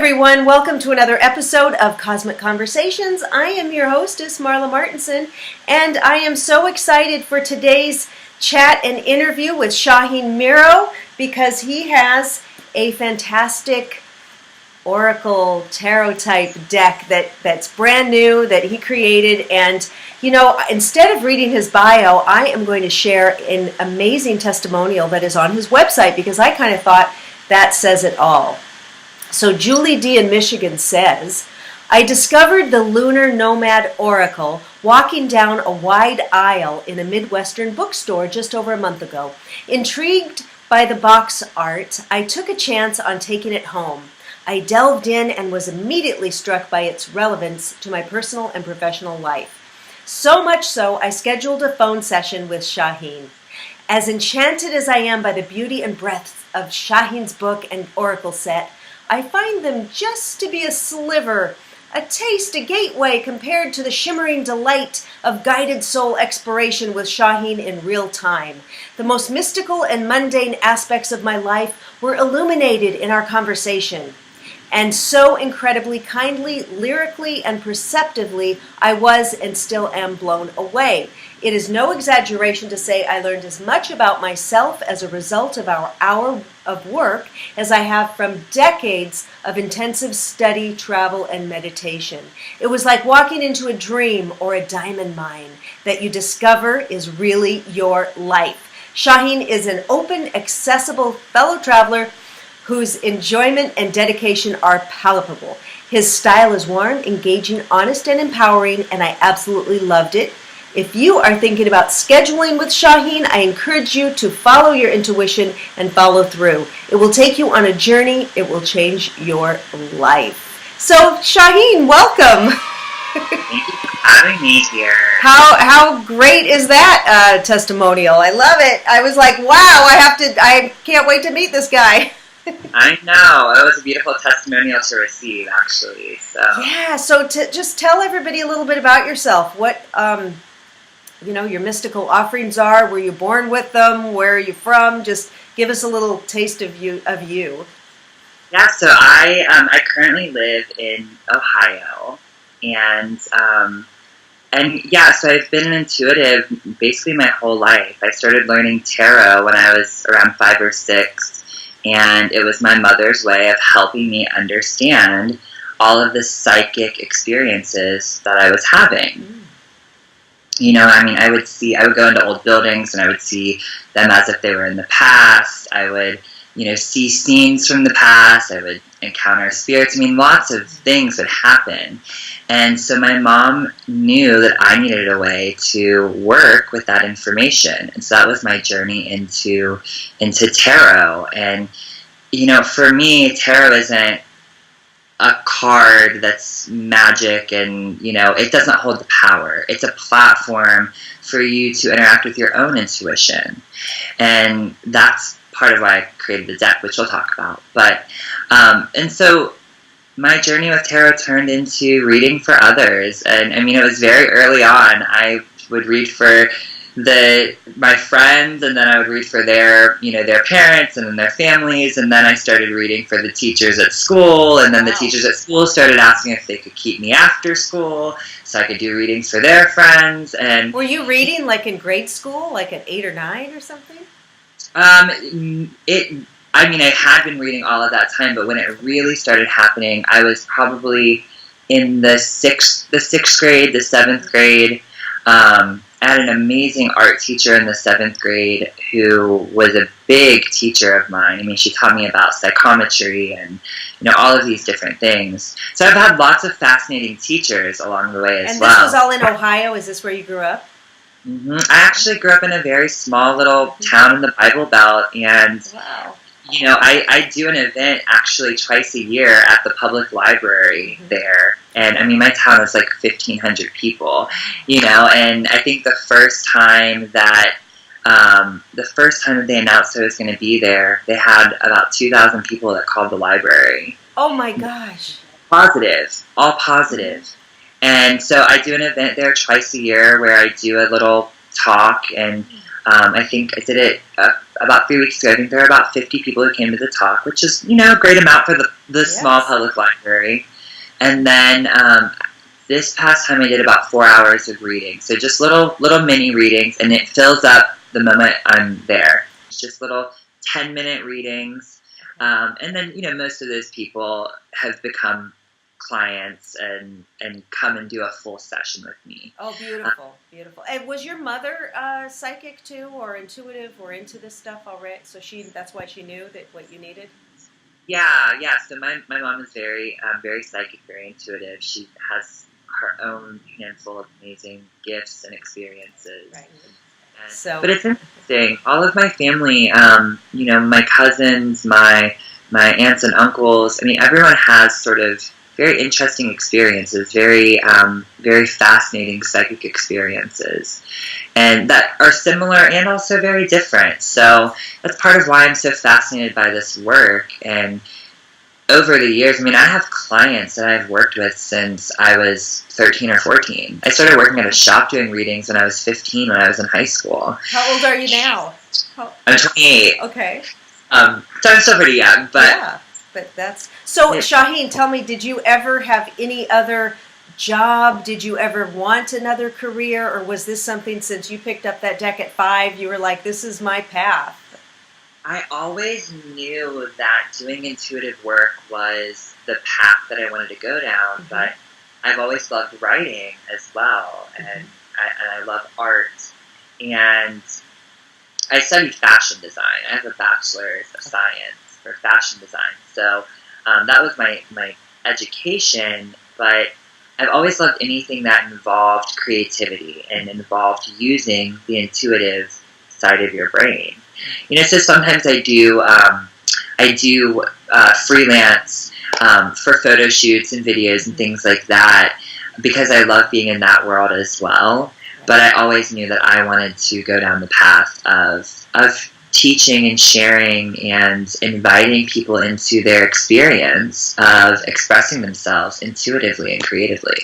everyone. Welcome to another episode of Cosmic Conversations. I am your hostess, Marla Martenson, and I am so excited for today's chat and interview with Shaheen Miro because he has a fantastic Oracle tarot type deck that's brand new that he created. And you know, instead of reading his bio, I am going to share an amazing testimonial that is on his website because I kind of thought that says it all. So Julie D. in Michigan says, I discovered the Lunar Nomad Oracle walking down a wide aisle in a Midwestern bookstore just over a month ago. Intrigued by the box art, I took a chance on taking it home. I delved in and was immediately struck by its relevance to my personal and professional life. So much so, I scheduled a phone session with Shaheen. As enchanted as I am by the beauty and breadth of Shaheen's book and oracle set, I find them just to be a sliver, a taste, a gateway compared to the shimmering delight of guided soul exploration with Shaheen in real time. The most mystical and mundane aspects of my life were illuminated in our conversation. And so incredibly kindly, lyrically, and perceptively, I was and still am blown away. It is no exaggeration to say I learned as much about myself as a result of our hour of work as I have from decades of intensive study, travel, and meditation. It was like walking into a dream or a diamond mine that you discover is really your life. Shaheen is an open, accessible fellow traveler whose enjoyment and dedication are palpable. His style is warm, engaging, honest, and empowering, and I absolutely loved it. If you are thinking about scheduling with Shaheen, I encourage you to follow your intuition and follow through. It will take you on a journey. It will change your life. So, Shaheen, welcome. Thank you for having me here. How great is that testimonial? I love it. I was like, wow, I can't wait to meet this guy. I know. It was a beautiful testimonial to receive, actually. So just tell everybody a little bit about yourself. What your mystical offerings are. Were you born with them? Where are you from? Just give us a little taste of you. Yeah. So I currently live in Ohio, and so I've been an intuitive basically my whole life. I started learning tarot when I was around 5 or 6. And it was my mother's way of helping me understand all of the psychic experiences that I was having. You know, I mean, I would go into old buildings and I would see them as if they were in the past. I would, see scenes from the past. I would encounter spirits. I mean, lots of things would happen. And so my mom knew that I needed a way to work with that information. And so that was my journey into tarot. And, for me, tarot isn't a card that's magic and, it doesn't hold the power. It's a platform for you to interact with your own intuition. And that's part of why I created the deck, which we'll talk about. But, and so my journey with tarot turned into reading for others. And I mean, it was very early on. I would read for my friends, and then I would read for their parents and then their families. And then I started reading for the teachers at school. And then the teachers at school started asking if they could keep me after school so I could do readings for their friends. And were you reading like in grade school, like at 8 or 9 or something? I had been reading all of that time, but when it really started happening, I was probably in the sixth grade, the 7th grade. I had an amazing art teacher in the 7th grade who was a big teacher of mine. I mean, she taught me about psychometry and, all of these different things. So I've had lots of fascinating teachers along the way as well. And this was all in Ohio? Is this where you grew up? Mm-hmm. I actually grew up in a very small little town in the Bible Belt, and wow. I do an event actually twice a year at the public library there. And I mean, my town is like 1,500 people, and I think the first time that they announced I was going to be there, they had about 2,000 people that called the library. Oh my gosh. All positive. And so I do an event there twice a year where I do a little talk, and I think I did it about 3 weeks ago, I think there were about 50 people who came to the talk, which is, a great amount for the small public library. And then this past time I did about 4 hours of reading. So just little mini readings, and it fills up the moment I'm there. It's just little 10-minute readings. And then, most of those people have become clients and come and do a full session with me. Oh, beautiful, beautiful. And was your mother psychic too, or intuitive, or into this stuff already? So that's why she knew that what you needed? Yeah. So my mom is very psychic, very intuitive. She has her own handful of amazing gifts and experiences. Right. But it's interesting. All of my family, my cousins, my aunts and uncles, everyone has sort of very interesting experiences, very fascinating psychic experiences, and that are similar and also very different. So that's part of why I'm so fascinated by this work. And over the years, I have clients that I've worked with since I was 13 or 14. I started working at a shop doing readings when I was 15, when I was in high school. How old are you now? I'm 28. Okay. So I'm still pretty young, but... Yeah, but that's... So, Shaheen, tell me, did you ever have any other job? Did you ever want another career? Or was this something, since you picked up that deck at 5, you were like, this is my path? I always knew that doing intuitive work was the path that I wanted to go down, but I've always loved writing as well, and I love art. And I studied fashion design. I have a bachelor's of science for fashion design. So that was my education, but I've always loved anything that involved creativity and involved using the intuitive side of your brain. So sometimes I do freelance for photo shoots and videos and things like that, because I love being in that world as well. But I always knew that I wanted to go down the path of teaching and sharing and inviting people into their experience of expressing themselves intuitively and creatively.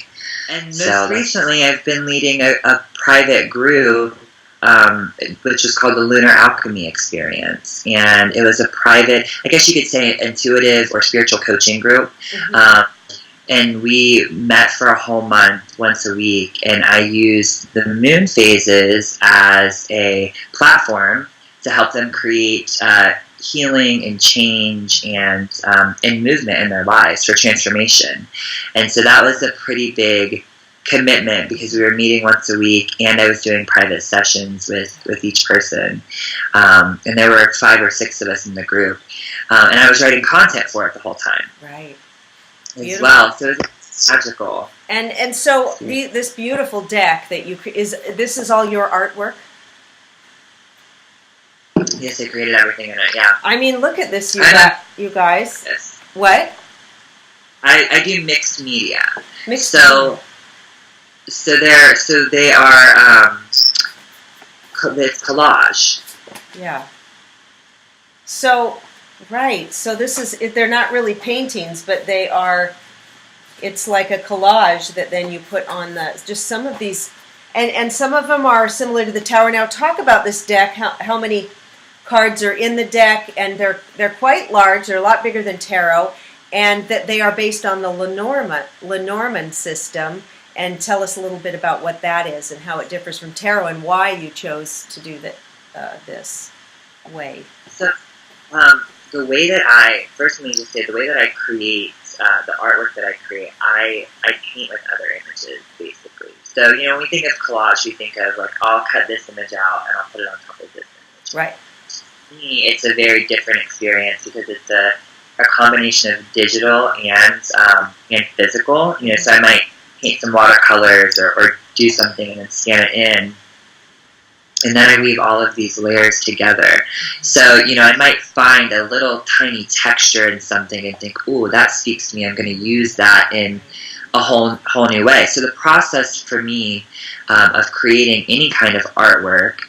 And most recently, I've been leading a private group, which is called the Lunar Alchemy Experience. And it was a private, I guess you could say, intuitive or spiritual coaching group. And we met for a whole month, once a week, and I used the moon phases as a platform to help them create healing and change and movement in their lives for transformation. And so that was a pretty big commitment, because we were meeting once a week, and I was doing private sessions with each person. And there were 5 or 6 of us in the group. And I was writing content for it the whole time. Right. As Beautiful. well, so it was magical. And so this beautiful deck that this is all your artwork? Yes, I created everything in it. Yeah. Look at this, you guys. Yes. What? I do mixed media. Mixed media. So they are it's collage. Yeah. So. Right. So they're not really paintings, but it's like a collage that then you put on just some of these, and some of them are similar to the tower. Now talk about this deck, how many cards are in the deck, and they're quite large, they're a lot bigger than tarot, and that they are based on the Lenormand system. And tell us a little bit about what that is and how it differs from tarot and why you chose to do this way. So, the way that let me just say, the way that I create the artwork that I create, I paint with other images, basically. So, when we think of collage, we think of, like, I'll cut this image out and I'll put it on top of this image. Right. To me, it's a very different experience, because it's a combination of digital and physical. So I might paint some watercolors or do something and then scan it in. And then I weave all of these layers together. So, I might find a little tiny texture in something and think, ooh, that speaks to me. I'm going to use that in a whole new way. So the process for me of creating any kind of artwork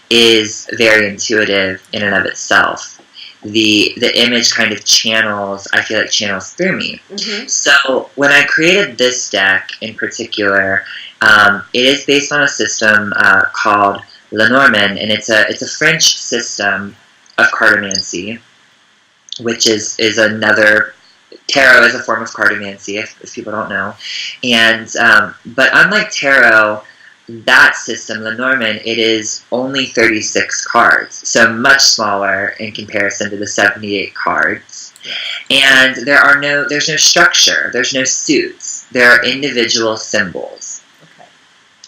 is very intuitive in and of itself. The image kind of channels through me. Mm-hmm. So when I created this deck in particular, it is based on a system called Lenormand, and it's a French system cartomancy, which is another. Tarot is a form of cartomancy, if people don't know. And but unlike tarot, that system, Lenormand, it is only 36 cards, so much smaller in comparison to the 78 cards. And there's no structure, there's no suits, there are individual symbols. Okay.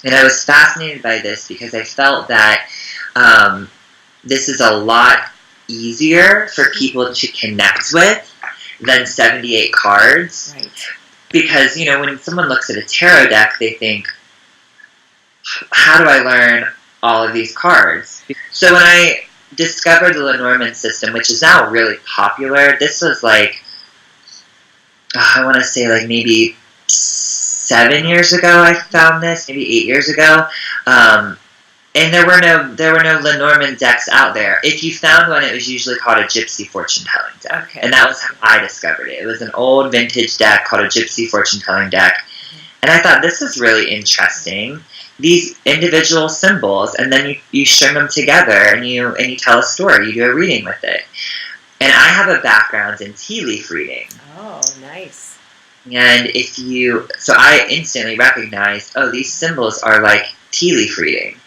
And I was fascinated by this because I felt that this is a lot easier for people to connect with than 78 cards. Right. Because, when someone looks at a tarot deck, they think, how do I learn all of these cards? So when I discovered the Lenormand system, which is now really popular, this was like, I want to say like maybe 7 years ago I found this, maybe 8 years ago. And there were no Lenormand decks out there. If you found one, it was usually called a Gypsy fortune telling deck. Okay. And that was how I discovered it. It was an old vintage deck called a Gypsy fortune telling deck. And I thought, this is really interesting. These individual symbols, and then you string them together and you tell a story. You do a reading with it. And I have a background in tea leaf reading. Oh, nice. And so I instantly recognized, these symbols are like tea leaf reading.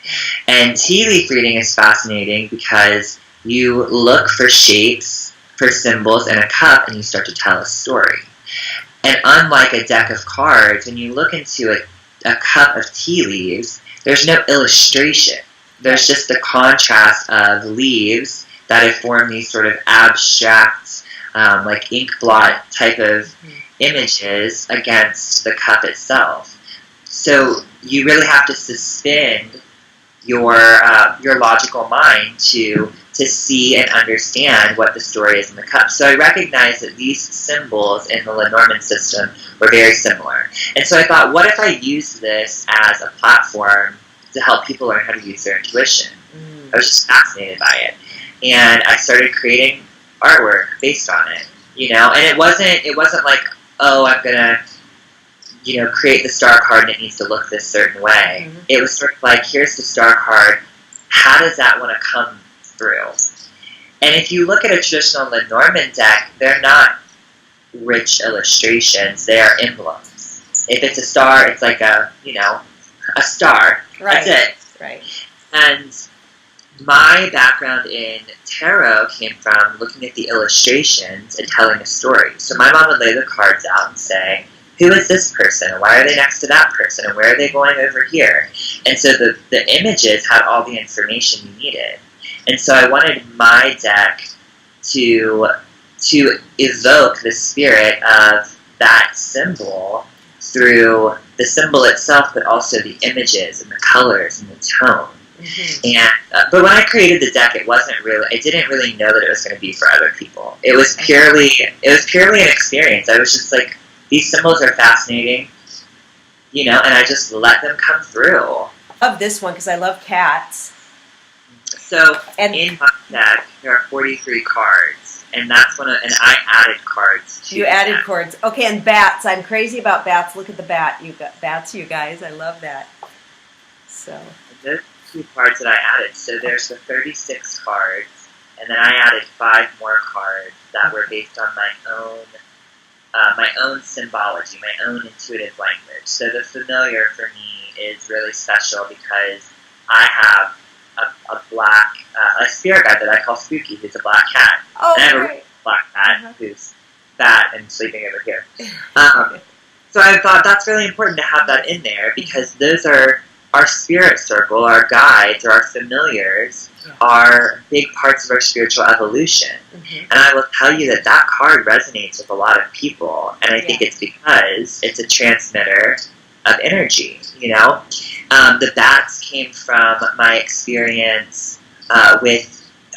And tea leaf reading is fascinating because you look for shapes, for symbols in a cup, and you start to tell a story. And unlike a deck of cards, when you look into a cup of tea leaves, there's no illustration. There's just the contrast of leaves that have formed these sort of abstract, like ink blot type of images against the cup itself. So you really have to suspend your logical mind to see and understand what the story is in the cup. So I recognized that these symbols in the Lenormand system were very similar. And so I thought, what if I use this as a platform to help people learn how to use their intuition? I was just fascinated by it. And I started creating artwork based on it. And it wasn't like, I'm gonna create the star card and it needs to look this certain way. Mm-hmm. It was sort of like, here's the star card, how does that want to come through? And if you look at a traditional Lenormand deck, they're not rich illustrations, they are emblems. If it's a star, it's like a star. Right. That's it. Right. And my background in tarot came from looking at the illustrations and telling a story. So my mom would lay the cards out and say, who is this person? And why are they next to that person? And where are they going over here? And so the images had all the information you needed. And so I wanted my deck to evoke the spirit of that symbol through the symbol itself, but also the images and the colors and the tone. Mm-hmm. And but when I created the deck, I didn't really know that it was going to be for other people. It was purely an experience. I was just like, these symbols are fascinating, and I just let them come through. I love this one because I love cats. So in my deck, there are 43 cards, and and I added cards to You added cards. Okay, and bats. I'm crazy about bats. Look at the bat. You got bats, you guys. I love that. So those 2 cards that I added. So there's the 36 cards, and then I added 5 more cards that were based on my own symbology, my own intuitive language. So the familiar for me is really special because I have a spirit guide that I call Spooky, who's a black cat. Oh, and I have great. a black cat who's fat and sleeping over here. So I thought that's really important to have that in there because those are our spirit circle, our guides, or our familiars, are big parts of our spiritual evolution. Mm-hmm. And I will tell you that card resonates with a lot of people, and I think it's because it's a transmitter of energy, The bats came from my experience with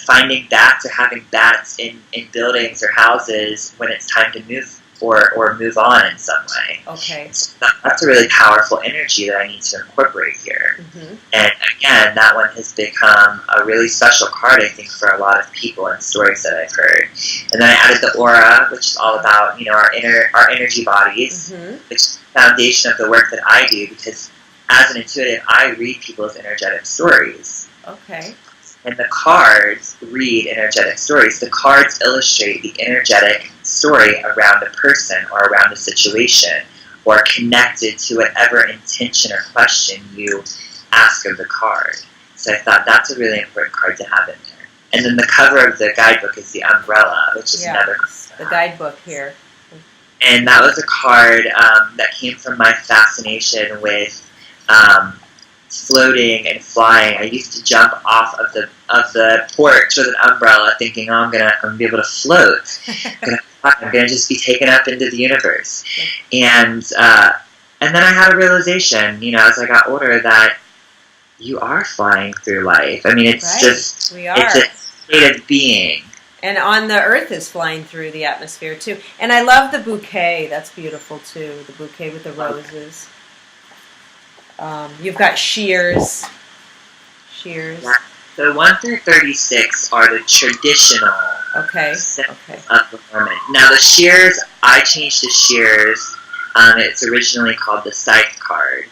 finding bats or having bats in buildings or houses when it's time to move or move on in some way. Okay. So that's a really powerful energy that I need to incorporate here. Mm-hmm. And again, that one has become a really special card, I think, for a lot of people and stories that I've heard. And then I added the aura, which is all about, our energy bodies, which is the foundation of the work that I do, because as an intuitive, I read people's energetic stories. Okay. And the cards read energetic stories. The cards illustrate the energetic story around a person or around a situation, or connected to whatever intention or question you ask of the card. So I thought that's a really important card to have in there. And then the cover of the guidebook is the umbrella, which is another card. The guidebook here. And that was a card that came from my fascination with floating and flying. I used to jump off of the porch with an umbrella, thinking, "Oh, I'm gonna be able to float. I'm gonna just be taken up into the universe." And then I had a realization, as I got older, that you are flying through life. I mean, it's just it's a state of being. And on the earth is flying through the atmosphere too. And I love the bouquet. That's beautiful too. The bouquet with the roses. You've got shears. Yeah. So 1 through 36 are the traditional of the Norman. Now the shears, I changed the shears. It's originally called the scythe card.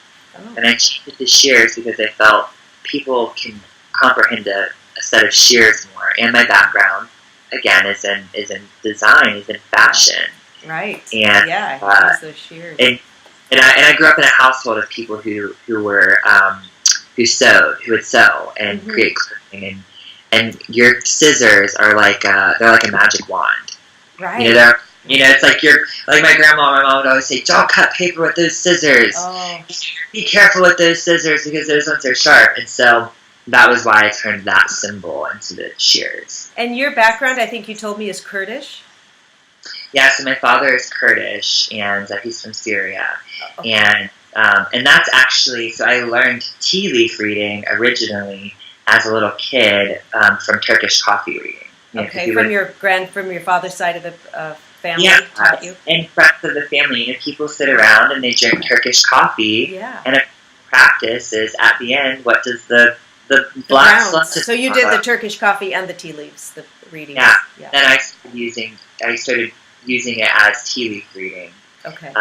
And I changed it to shears because I felt people can comprehend a set of shears more. And my background, again, is in design, is in fashion. Right. And I use those shears. And I grew up in a household of people who had sew and create clothing, and your scissors are like they're like a magic wand. Right. It's like my mom would always say, "Don't cut paper with those scissors. Oh. Be careful with those scissors because those ones are sharp." And so that was why I turned that symbol into the shears. And your background, I think you told me, is Kurdish? Yeah, so my father is Kurdish, and he's from Syria. Okay. And that's actually, so I learned tea leaf reading originally as a little kid from Turkish coffee reading. From your father's side of the family taught you? And friends of the family. People sit around and they drink Turkish coffee. Yeah. And a practice is at the end, what does the black sludge. So you did the Turkish coffee and the tea leaves, the readings. Yeah. Then I started using it as tea leaf reading. Okay.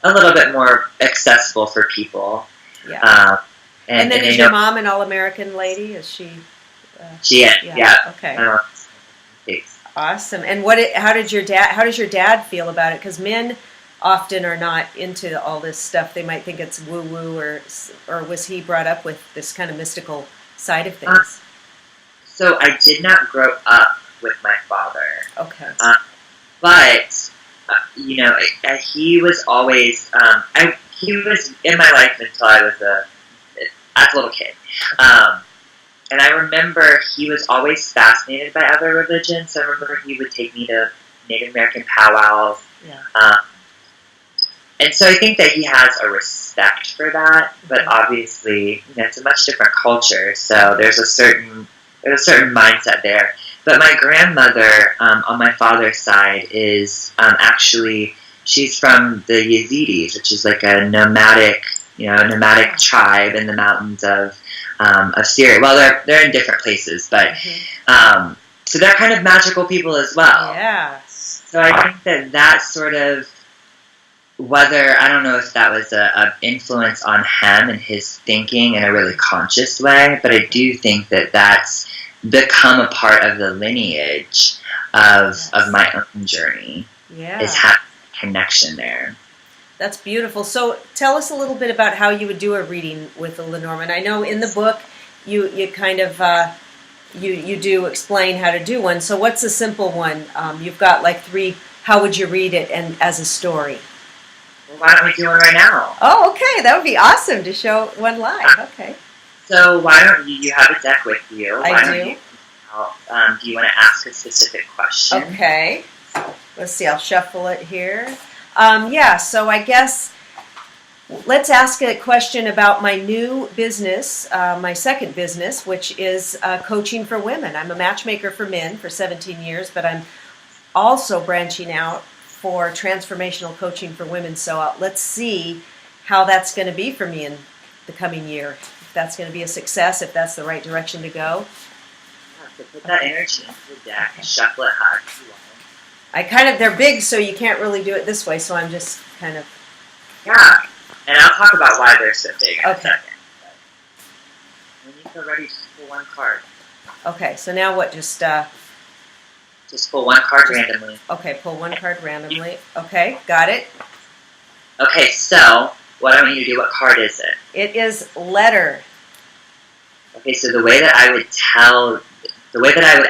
A little bit more accessible for people. Yeah. And then is your mom an all-American lady? Is she? She is. Yeah. Okay. Awesome. And how does your dad feel about it? Because men often are not into all this stuff. They might think it's woo-woo, or was he brought up with this kind of mystical side of things? So I did not grow up with my father. Okay. But he was always he was in my life until I was a little kid. And I remember he was always fascinated by other religions. So I remember he would take me to Native American powwows. Yeah. And so I think that he has a respect for that, but obviously, it's a much different culture. So there's a certain mindset there. But my grandmother on my father's side is actually, she's from the Yazidis, which is like a nomadic tribe in the mountains of Syria. Well, they're in different places, but so they're kind of magical people as well. Yeah. So I think that sort of, I don't know if that was an influence on him and his thinking in a really conscious way, but I do think that that's become a part of the lineage of my own journey. Yeah. Is having a connection there. That's beautiful. So tell us a little bit about how you would do a reading with the Lenormand. I know in the book you kind of you do explain how to do one. So what's a simple one? You've got like 3. How would you read it and as a story? Well, why don't we do one right now? Oh, okay. That would be awesome to show one live. Okay. So why don't you have a deck with you? I do. Do you want to ask a specific question? Okay. Let's see. I'll shuffle it here. So I guess let's ask a question about my new business, my second business, which is coaching for women. I'm a matchmaker for men for 17 years, but I'm also branching out for transformational coaching for women. So let's see how that's going to be for me in the coming year. If that's going to be a success, if that's the right direction to go. So put that energy into the deck and shuffle it hard if you want. They're big, so you can't really do it this way, so I'm just kind of... Yeah, and I'll talk about why they're so big in a second. But when you feel ready, just pull one card. Okay, so now what? Just pull one card randomly. Okay, pull one card randomly. Okay, got it. Okay, so what I want you to do, what card is it? It is letter. Okay, so the way that I would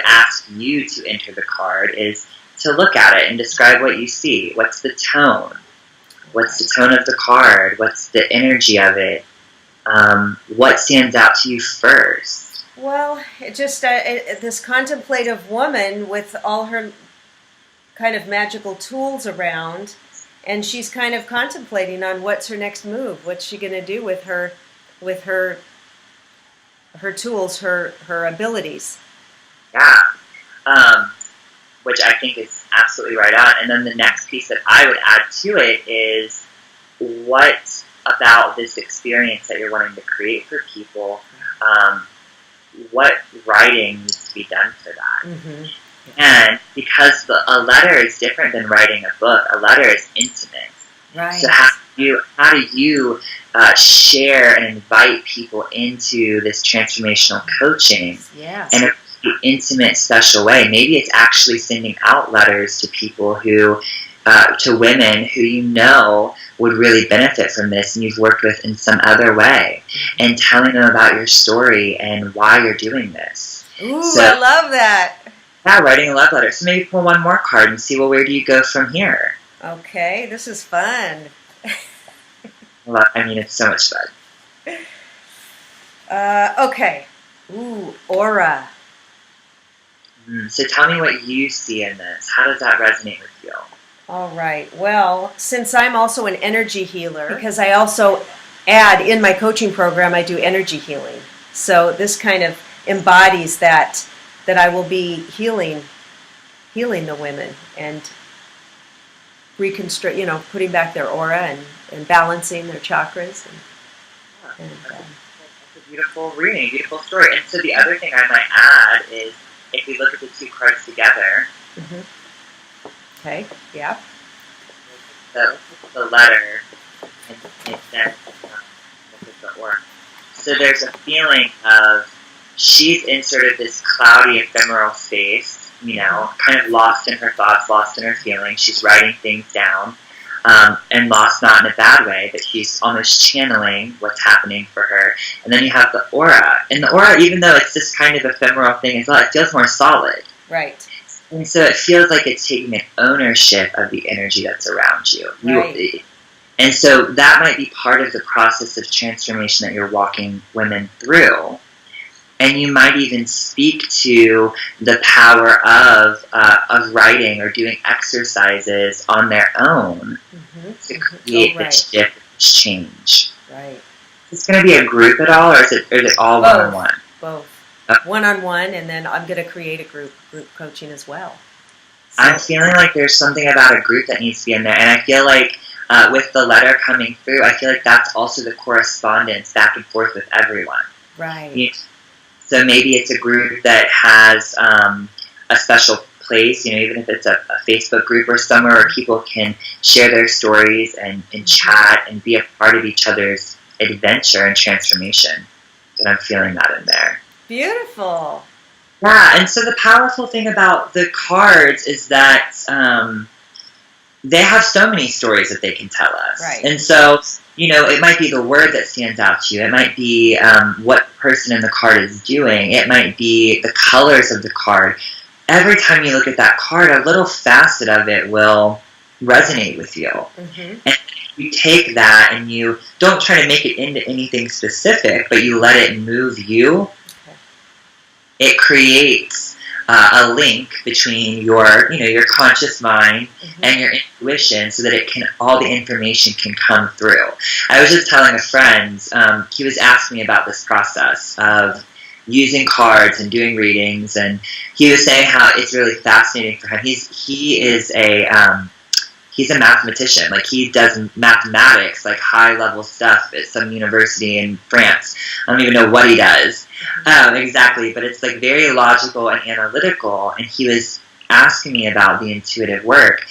ask you to enter the card is to look at it and describe what you see. What's the tone? What's the tone of the card? What's the energy of it? What stands out to you first? Well, it just this contemplative woman with all her kind of magical tools around, and she's kind of contemplating on what's her next move. What's she going to do with her tools, her abilities? Yeah, which I think is absolutely right on. And then the next piece that I would add to it is, what about this experience that you're wanting to create for people, what writing needs to be done for that? Mm-hmm. And because a letter is different than writing a book, a letter is intimate. Right. So how do you share and invite people into this transformational coaching in a intimate, special way? Maybe it's actually sending out letters to people to women who you know would really benefit from this and you've worked with in some other way, and telling them about your story and why you're doing this. Ooh, so, I love that. Yeah, writing a love letter. So maybe pull one more card and see, well, where do you go from here? Okay, this is fun. Well, I mean, it's so much fun. Okay. Ooh, aura. So tell me what you see in this. How does that resonate with you? All right. Well, since I'm also an energy healer, because I also add in my coaching program, I do energy healing. So this kind of embodies that I will be healing the women and reconstruct, putting back their aura and balancing their chakras. That's a beautiful reading, beautiful story. And so the other thing I might add is, if we look at the two cards together. Mm-hmm. Okay, yeah. The letter and then the aura. So there's a feeling of, she's in sort of this cloudy, ephemeral space, kind of lost in her thoughts, lost in her feelings. She's writing things down, and lost not in a bad way, but she's almost channeling what's happening for her. And then you have the aura. And the aura, even though it's this kind of ephemeral thing as well, it feels more solid. Right. And so it feels like it's taking an ownership of the energy that's around you. Right. And so that might be part of the process of transformation that you're walking women through. And you might even speak to the power of writing or doing exercises on their own to create this shift, this change. Right. Is this going to be a group at all, or is it all Both. one-on-one? Both. One-on-one, and then I'm going to create a group coaching as well. So. I'm feeling like there's something about a group that needs to be in there, and I feel like with the letter coming through, I feel like that's also the correspondence back and forth with everyone. Right. So maybe it's a group that has a special place, even if it's a Facebook group or somewhere where people can share their stories and chat and be a part of each other's adventure and transformation. And I'm feeling that in there. Beautiful. Yeah, and so the powerful thing about the cards is that they have so many stories that they can tell us. Right. And so, it might be the word that stands out to you. It might be what person in the card is doing. It might be the colors of the card. Every time you look at that card, a little facet of it will resonate with you. Mm-hmm. And you take that and you don't try to make it into anything specific, but you let it move you. Okay. It creates a link between your conscious mind and your intuition, so that all the information can come through. I was just telling a friend, he was asking me about this process of using cards and doing readings, and he was saying how it's really fascinating for him. He's a mathematician. Like, he does mathematics, like high-level stuff at some university in France. I don't even know what he does exactly, but it's like very logical and analytical. And he was asking me about the intuitive work.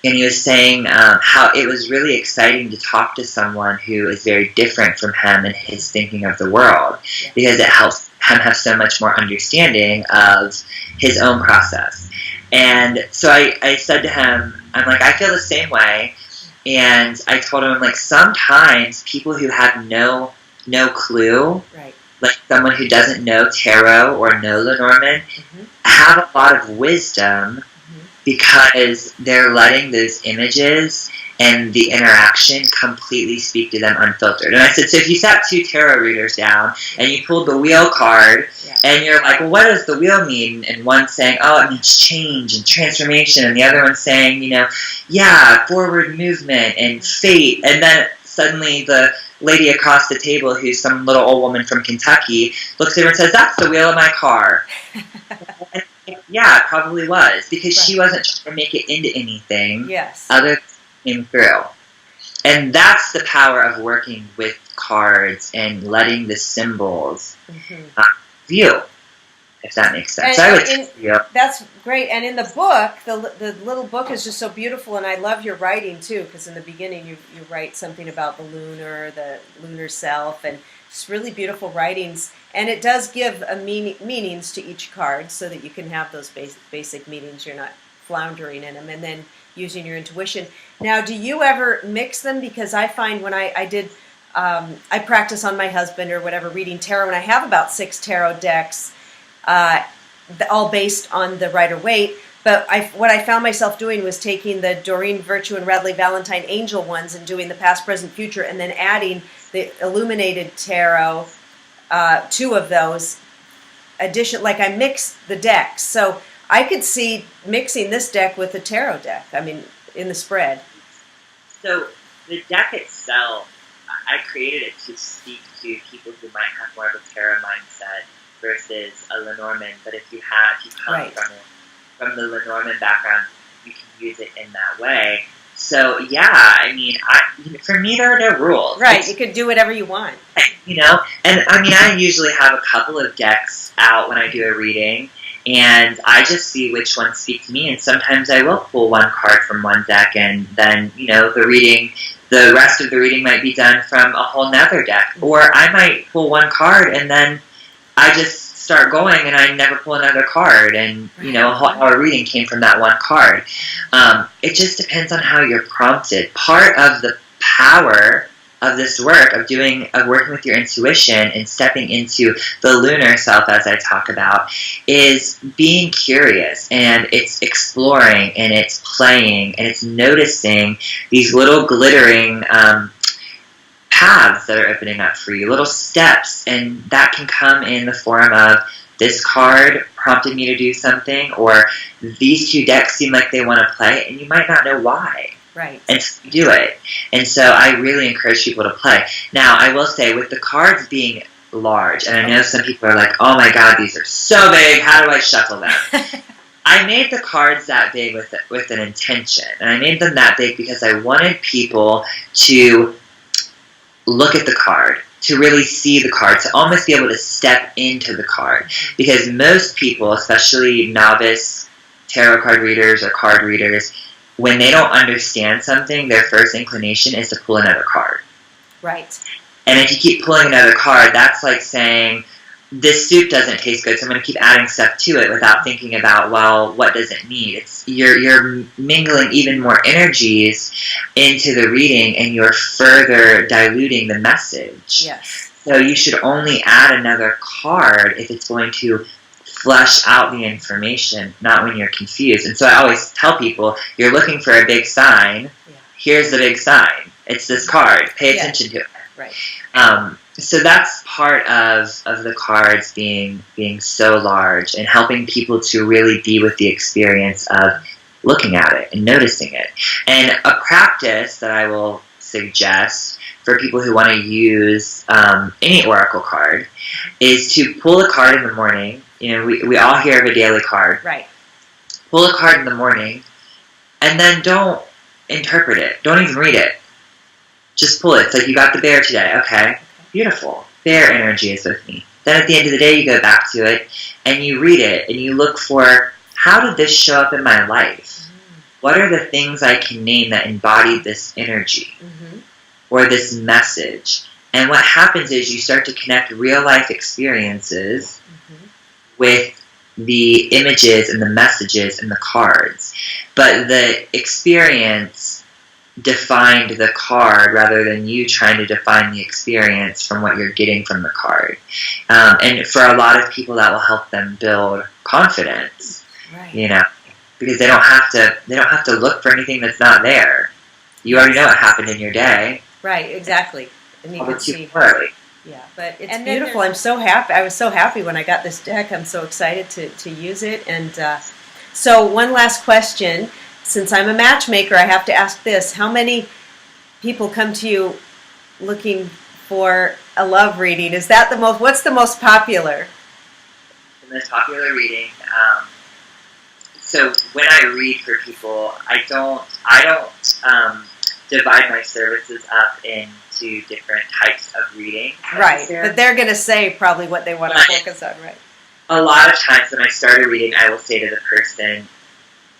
and he was saying how it was really exciting to talk to someone who is very different from him and his thinking of the world, because it helps him have so much more understanding of his own process. And so I said to him, I'm like, I feel the same way. And I told him, like, sometimes people who have no clue, like someone who doesn't know tarot or know Lenormand, have a lot of wisdom because they're letting those images and the interaction completely speak to them unfiltered. And I said, so if you sat two tarot readers down and you pulled the wheel card and you're like, well, what does the wheel mean? And one's saying, oh, it means change and transformation. And the other one's saying, you know, yeah, forward movement and fate. And then suddenly the lady across the table, who's some little old woman from Kentucky, looks over and says, that's the wheel of my car. Yeah, it probably was, because she wasn't trying to make it into anything other than came through. And that's the power of working with cards and letting the symbols view, if that makes sense. That's great. And in the book, the little book is just so beautiful, and I love your writing too, because in the beginning you write something about the lunar self, and it's really beautiful writings. And it does give meanings to each card so that you can have those basic meanings. You're not floundering in them, and then using your intuition. Now, do you ever mix them? Because I find when I practice on my husband or whatever, reading tarot, and I have about 6 tarot decks, all based on the Rider-Waite. But what I found myself doing was taking the Doreen Virtue and Radley Valentine angel ones and doing the past, present, future, and then adding the illuminated tarot, 2 of those. Like I mixed the decks. So I could see mixing this deck with the tarot deck, I mean, in the spread. So the deck itself, I created it to speak to people who might have more of a tarot mindset versus a Lenormand. But if you come from the Lenormand background, you can use it in that way. So yeah, I mean, for me there are no rules. Right, you could do whatever you want. You know, and I mean, I usually have a couple of decks out when I do a reading, and I just see which ones speak to me. And sometimes I will pull one card from one deck, and then, you know, the rest of the reading might be done from a whole nother deck. Or I might pull one card and then I just start going and I never pull another card, and you know, a whole hour reading came from that one card. It just depends on how you're prompted. Part of the power of this work of working with your intuition and stepping into the lunar self, as I talk about, is being curious, and it's exploring, and it's playing, and it's noticing these little glittering paths that are opening up for you, little steps. And that can come in the form of, this card prompted me to do something, or these 2 decks seem like they want to play, and you might not know why. Right. And do it. And so I really encourage people to play. Now, I will say, with the cards being large, and I know some people are like, oh my god, these are so big, how do I shuffle them? I made the cards that big with an intention. And I made them that big because I wanted people to look at the card, to really see the card, to almost be able to step into the card. Because most people, especially novice tarot card readers or card readers, when they don't understand something, their first inclination is to pull another card. Right. And if you keep pulling another card, that's like saying, this soup doesn't taste good, so I'm going to keep adding stuff to it without thinking about, well, what does it need? You're mingling even more energies into the reading, and you're further diluting the message. Yes. So you should only add another card if it's going to flesh out the information, not when you're confused. And so I always tell people, you're looking for a big sign. Yeah. Here's the big sign. It's this card. Pay attention to it. Right. So that's part of the cards being so large, and helping people to really be with the experience of looking at it and noticing it. And a practice that I will suggest for people who want to use any oracle card is to pull a card in the morning. You know, we all hear of a daily card. Right. Pull a card in the morning, and then don't interpret it. Don't even read it. Just pull it. It's like, you got the bear today. Okay. Beautiful. Bear energy is with me. Then at the end of the day, you go back to it, and you read it, and you look for, how did this show up in my life? what are the things I can name that embody this energy or this message? And what happens is you start to connect real life experiences with the images and the messages and the cards. But the experience defined the card rather than you trying to define the experience from what you're getting from the card. And for a lot of people, that will help them build confidence, you know, because they don't have to look for anything that's not there. You already know what happened in your day. Right, exactly. And you can see. Yeah, but it's and beautiful. I'm so happy. I was so happy when I got this deck. I'm so excited to use it. And so one last question. Since I'm a matchmaker, I have to ask this. How many people come to you looking for a love reading? Is that the most, what's the most popular? The most popular reading. So when I read for people, I don't divide my services up into different types of reading. Right, but they're going to say probably what they want to focus on, right? A lot of times when I start a reading, I will say to the person,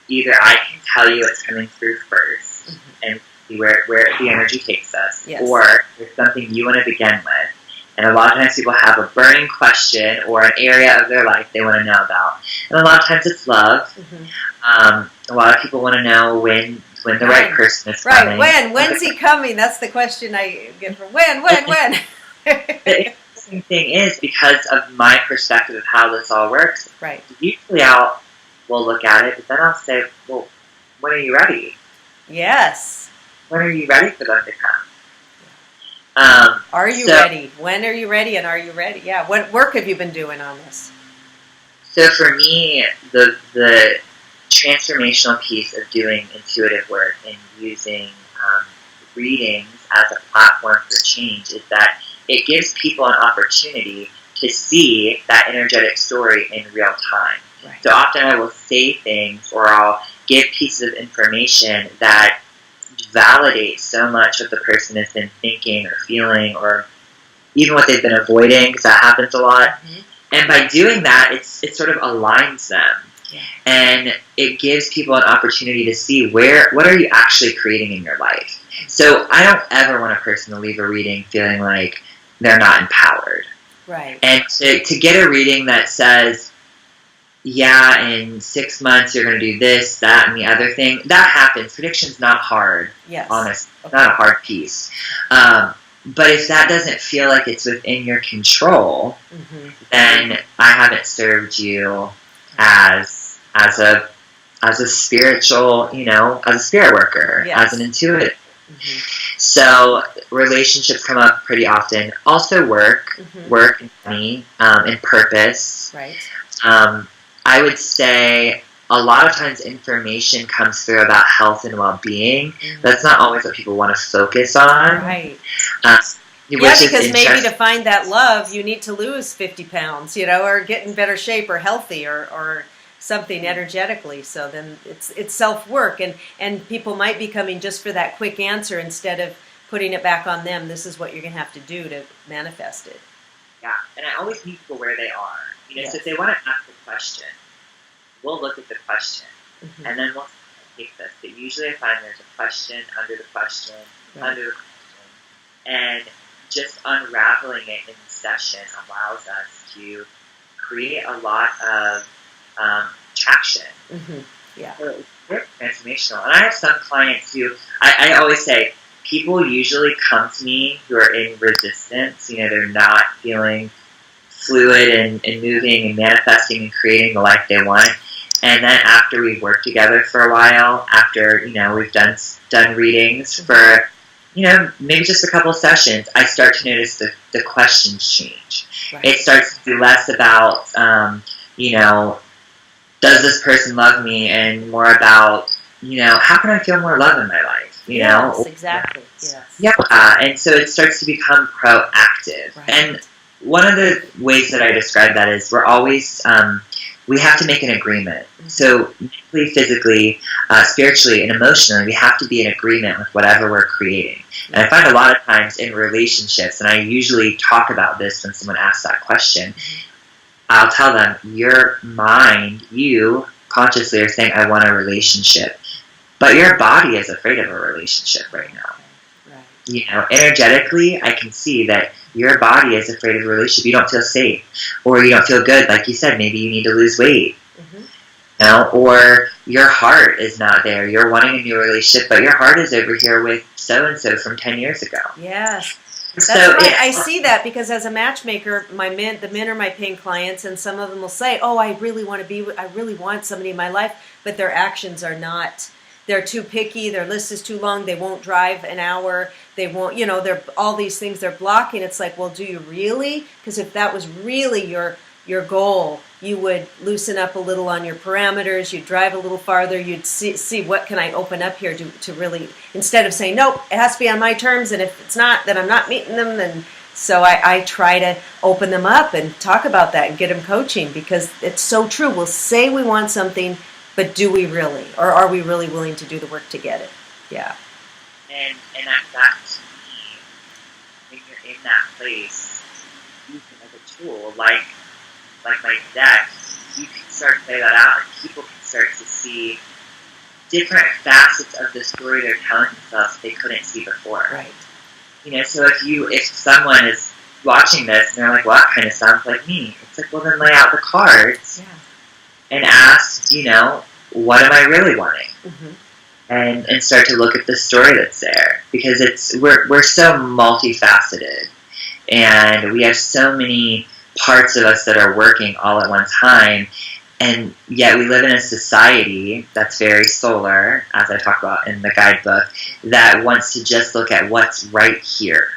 either I can tell you what's coming through first and see where the energy takes us, or there's something you want to begin with. And a lot of times people have a burning question or an area of their life they want to know about. And a lot of times it's love. A lot of people want to know when the right person is coming. Right, when's he coming? That's the question I get from when? The interesting thing is, because of my perspective of how this all works, usually we'll look at it, but then I'll say, well, when are you ready? Yes. When are you ready for them to come? Are you ready? When are you ready? And are you ready? Yeah. What work have you been doing on this? So for me, the transformational piece of doing intuitive work and using readings as a platform for change is that it gives people an opportunity to see that energetic story in real time. Right. So often I will say things or I'll give pieces of information that validate so much what the person has been thinking or feeling or even what they've been avoiding, because that happens a lot. And by doing that, it sort of aligns them. And it gives people an opportunity to see what are you actually creating in your life. So I don't ever want a person to leave a reading feeling like they're not empowered. Right. And to get a reading that says, yeah, in 6 months you're going to do this, that, and the other thing, that happens. Prediction's not hard. Yes. Honest. Okay. Not a hard piece. But if that doesn't feel like it's within your control, then I haven't served you as a spiritual, as a spirit worker, as an intuitive. So relationships come up pretty often. Also work and money, and purpose. Right. I would say a lot of times information comes through about health and well-being. That's not always what people want to focus on. Right. Because maybe to find that love, you need to lose 50 pounds, or get in better shape or healthy or something energetically. So then it's self-work. And people might be coming just for that quick answer instead of putting it back on them. This is what you're going to have to do to manifest it. Yeah, and I always meet people where they are. So if they want to ask a question, we'll look at the question, and then we'll take this. But usually I find there's a question under the question, under the question, and just unraveling it in session allows us to create a lot of traction. Yeah. So it's very transformational. And I have some clients who, I always say, people usually come to me who are in resistance. They're not feeling fluid and moving and manifesting and creating the life they want. And then after we've worked together for a while, after, we've done readings for, maybe just a couple of sessions, I start to notice the questions change. Right. It starts to be less about, does this person love me? And more about, how can I feel more love in my life? Yes, exactly. Yes. Yeah. And so it starts to become proactive. Right. And one of the ways that I describe that is we're always, we have to make an agreement. So mentally, physically, spiritually, and emotionally, we have to be in agreement with whatever we're creating. And I find a lot of times in relationships, and I usually talk about this when someone asks that question, I'll tell them, your mind, you consciously are saying, I want a relationship. but your body is afraid of a relationship right now. Right. Energetically, I can see that your body is afraid of a relationship. You don't feel safe, or you don't feel good. Like you said, maybe you need to lose weight. Or your heart is not there. You're wanting a new relationship, but your heart is over here with so-and-so from 10 years ago. Yes. That's right. I see that because as a matchmaker, the men are my paying clients, and some of them will say, "Oh, I really want somebody in my life," but their actions are not. They're too picky. Their list is too long. They won't drive an hour. They won't. They're all these things they're blocking. It's like, well, do you really? Because if that was really your goal, you would loosen up a little on your parameters. You'd drive a little farther. You'd see what can I open up here to really, instead of saying, nope, it has to be on my terms, and if it's not, then I'm not meeting them. And so I try to open them up and talk about that and get them coaching, because it's so true. We'll say we want something, but do we really? Or are we really willing to do the work to get it? Yeah. And that to me, when you're in that place, you can have a tool like my deck, you can start to play that out, and people can start to see different facets of the story they're telling themselves they couldn't see before. Right. So if someone is watching this and they're like, well, that kind of sounds like me, it's like, well, then lay out the cards and ask, what am I really wanting? And start to look at the story that's there, because we're so multifaceted, and we have so many parts of us that are working all at one time, and yet we live in a society that's very solar, as I talk about in the guidebook, that wants to just look at what's right here.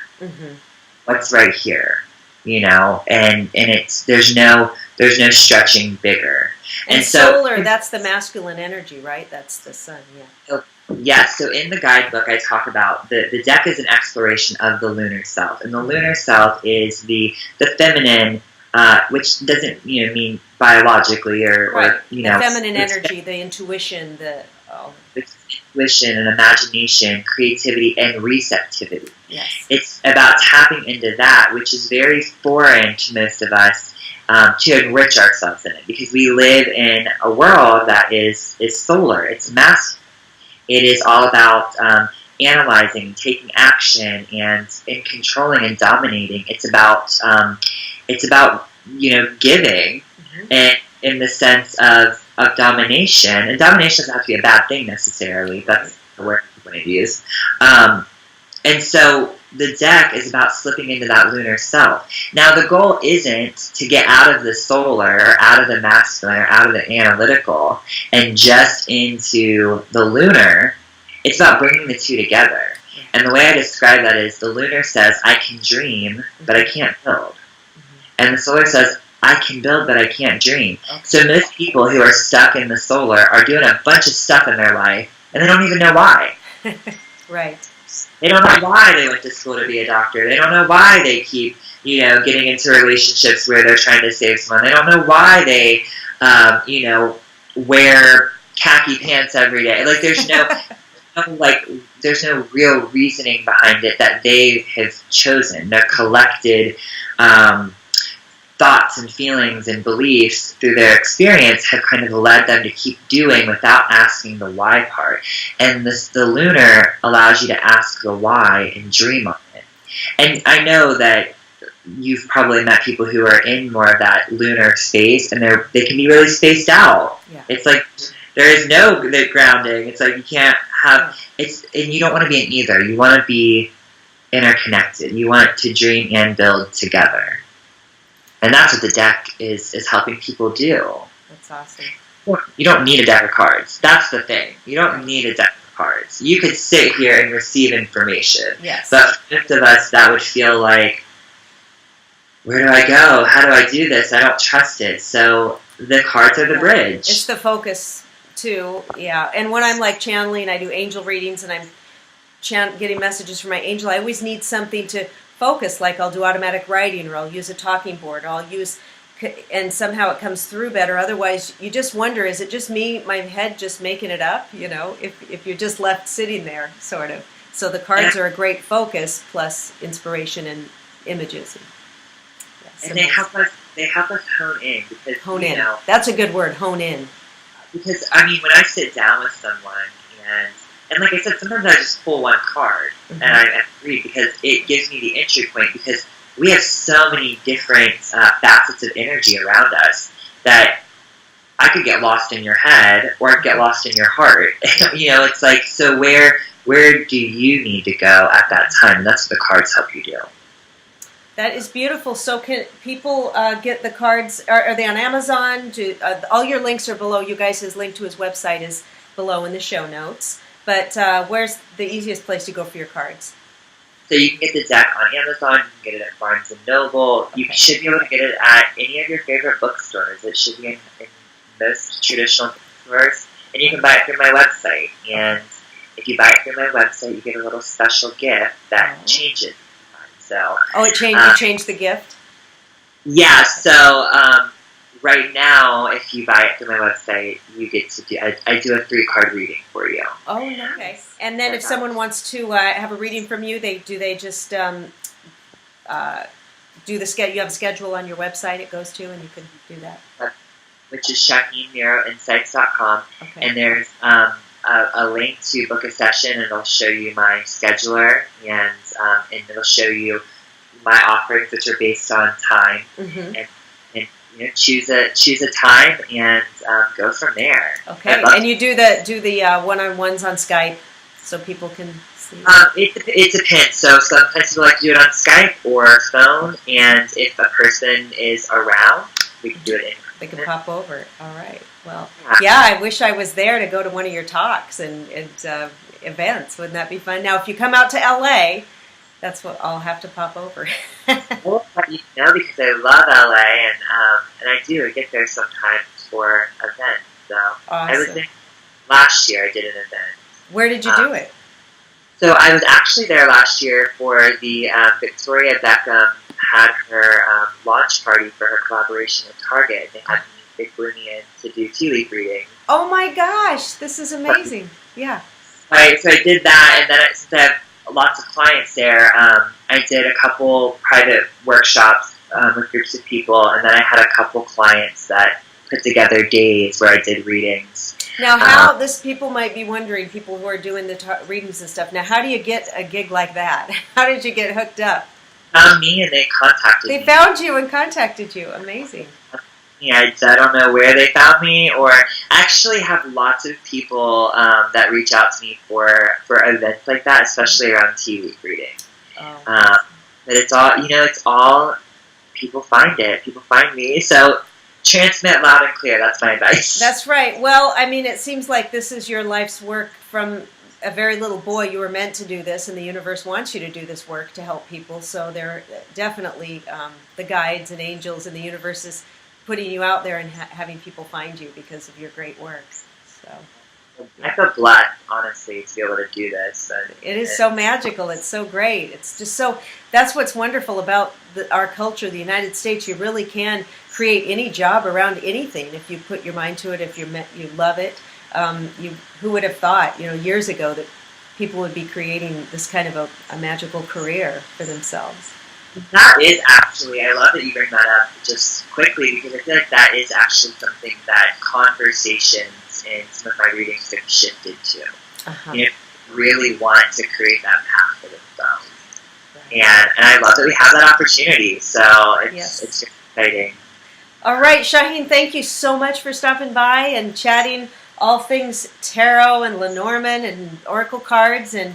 What's right here, and there's no stretching bigger. And solar, that's the masculine energy, right? That's the sun, So in the guidebook, I talk about the deck is an exploration of the lunar self. And the lunar self is the feminine, which doesn't mean biologically or the feminine energy, the intuition, the intuition and imagination, creativity, and receptivity. Yes. It's about tapping into that, which is very foreign to most of us, to enrich ourselves in it, because we live in a world that is solar. It's masculine. It is all about analyzing, taking action, and controlling and dominating. It's about giving, and in the sense of domination. And domination doesn't have to be a bad thing necessarily. That's the word I'm going to use. And so the deck is about slipping into that lunar self. Now, the goal isn't to get out of the solar or out of the masculine or out of the analytical and just into the lunar. It's about bringing the two together. And the way I describe that is the lunar says, I can dream, but I can't build. And the solar says, I can build, but I can't dream. So most people who are stuck in the solar are doing a bunch of stuff in their life, and they don't even know why. Right. They don't know why they went to school to be a doctor. They don't know why they keep, getting into relationships where they're trying to save someone. They don't know why they, wear khaki pants every day. Like, there's no real reasoning behind it that they have chosen. Their collected thoughts and feelings and beliefs through their experience have kind of led them to keep doing without asking the why part. And the lunar allows you to ask the why and dream on it. And I know that you've probably met people who are in more of that lunar space, and they can be really spaced out. Yeah. It's like there is no grounding. It's like you can't have and you don't want to be in either. You want to be interconnected. You want to dream and build together. And that's what the deck is helping people do. That's awesome. You don't need a deck of cards. That's the thing. You don't need a deck of cards. You could sit here and receive information. Yes. But for most of us, that would feel like, where do I go? How do I do this? I don't trust it. So the cards are the bridge. It's the focus, too. Yeah. And when I'm like channeling, I do angel readings, and I'm getting messages from my angel. I always need something to focus, like I'll do automatic writing, or I'll use a talking board, or I'll use, and somehow it comes through better. Otherwise, you just wonder, is it just me, my head just making it up, if you're just left sitting there, sort of. So the cards are a great focus, plus inspiration and images. And they help us hone in. Because, That's a good word, hone in. Because, when I sit down with someone And like I said, sometimes I just pull one card and I read because it gives me the entry point, because we have so many different facets of energy around us that I could get lost in your head or I'd get lost in your heart. It's like, so where do you need to go at that time? And that's what the cards help you do. That is beautiful. So can people get the cards? Are they on Amazon? All your links are below. You guys' link to his website is below in the show notes. But where's the easiest place to go for your cards? So you can get the deck on Amazon. You can get it at Barnes & Noble. Okay. You should be able to get it at any of your favorite bookstores. It should be in most traditional bookstores. And you can buy it through my website. And if you buy it through my website, you get a little special gift that changes. So, it changed. You changed the gift? Yeah. So right now, if you buy it through my website, you get to do. I do a 3-card reading for you. Oh, nice. Okay. And then, if someone wants to have a reading from you, they just do the schedule. You have a schedule on your website it goes to, and you can do that. Which is ShaheenMiroInsights.com, and there's a link to book a session, and it'll show you my scheduler, and it'll show you my offerings, which are based on time, and choose a time and go from there. Okay, and you do the one-on-ones on Skype, so people can see. It depends. So sometimes people like to do it on Skype or phone, and if a person is around, we can do it in person. They can pop over. All right. Well, yeah, I wish I was there to go to one of your talks and events. Wouldn't that be fun? Now, if you come out to LA, that's what I'll have to pop over. Well, because I love LA, and I do get there sometimes for events. So awesome. I was there last year. I did an event. Where did you do it? So I was actually there last year for the Victoria Beckham had her launch party for her collaboration with Target. They flew me in to do tea leaf reading. Oh my gosh, this is amazing! Yeah. Right, so I did that, and then since I have lots of clients there, I did a couple private workshops with groups of people, and then I had a couple clients that put together days where I did readings. Now, people might be wondering, people who are doing the readings and stuff. Now, how do you get a gig like that? How did you get hooked up? Found me and they contacted me. They found you and contacted you. Amazing. Yeah, I don't know where they found me, or I actually have lots of people that reach out to me for events like that, especially around tea leaf reading. Oh. But it's all people find it. People find me. So transmit loud and clear. That's my advice. That's right. Well, I mean, it seems like this is your life's work. From a very little boy, you were meant to do this, and the universe wants you to do this work to help people. So they're definitely the guides and angels in the universe is putting you out there and having people find you because of your great work. So I feel blessed, honestly, to be able to do this. It is so magical. It's so great. It's just so. That's what's wonderful about our culture, the United States. You really can create any job around anything if you put your mind to it. If you love it. Who would have thought, years ago that people would be creating this kind of a magical career for themselves? That is actually, I love that you bring that up just quickly, because I feel like that is actually something that conversations in some of my readings have shifted to. Really want to create that path for themselves. Right. And I love that we have that opportunity, so it's just exciting. All right, Shaheen, thank you so much for stopping by and chatting all things tarot and Lenormand and oracle cards and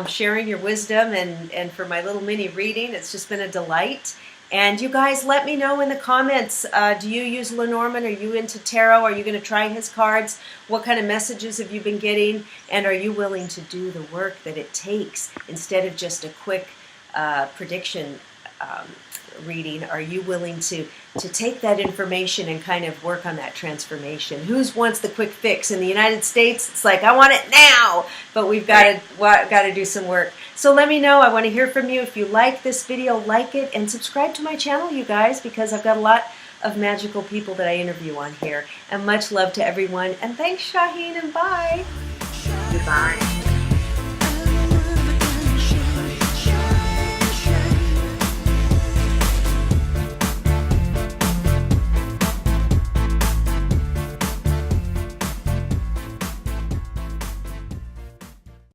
sharing your wisdom and for my little mini reading. It's just been a delight. And you guys, let me know in the comments, do you use Lenormand? Are you into tarot? Are you going to try his cards? What kind of messages have you been getting? And are you willing to do the work that it takes instead of just a quick prediction reading? Are you willing to take that information and kind of work on that transformation? Who wants the quick fix? In the United States, it's like, I want it now, but we've got to do some work. So let me know. I want to hear from you. If you like this video, like it and subscribe to my channel, you guys, because I've got a lot of magical people that I interview on here. And much love to everyone. And thanks, Shaheen, and bye. Goodbye.